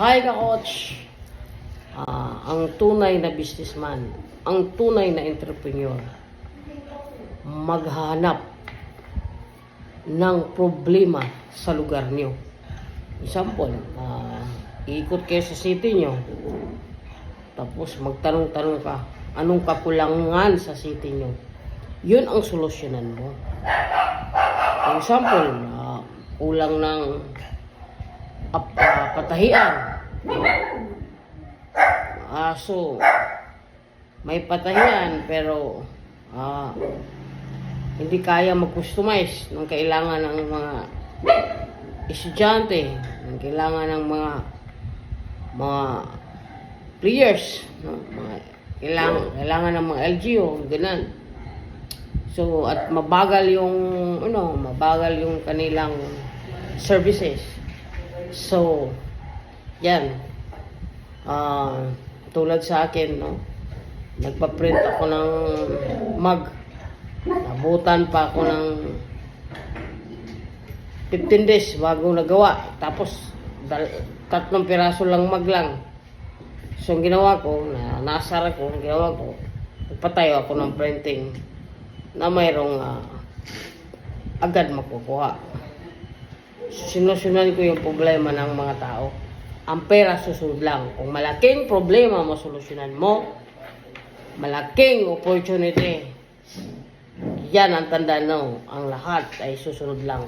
Hi ka-coach! Ang tunay na businessman, ang tunay na entrepreneur, maghanap ng problema sa lugar niyo. Example, iikot kayo sa city niyo, tapos magtanong-tanong ka, anong kakulangan sa city niyo? Yun ang solusyonan mo. For example, kulang ng patahian. So, may patahian pero hindi kaya mag-customize ng kailangan ng mga estudyante, ng kailangan ng mga players, no? Kailangan ng mga LGU, ganun. So, at mabagal yung kanilang services. So, yan. Tulad sa akin, no? Nagpa-print ako ng mug. Nabutan pa ako ng 15 days bago nagawa. Tapos, 3 piraso lang mug lang. So, ang ginawa ko, nasara ko, nagpatayo ako ng printing na mayroong agad makukuha. Sinusunan ko yung problema ng mga tao. Ang pera susunod lang. Kung malaking problema masolusyonan mo, malaking opportunity, yan ang tanda, no? Ang lahat ay susunod lang.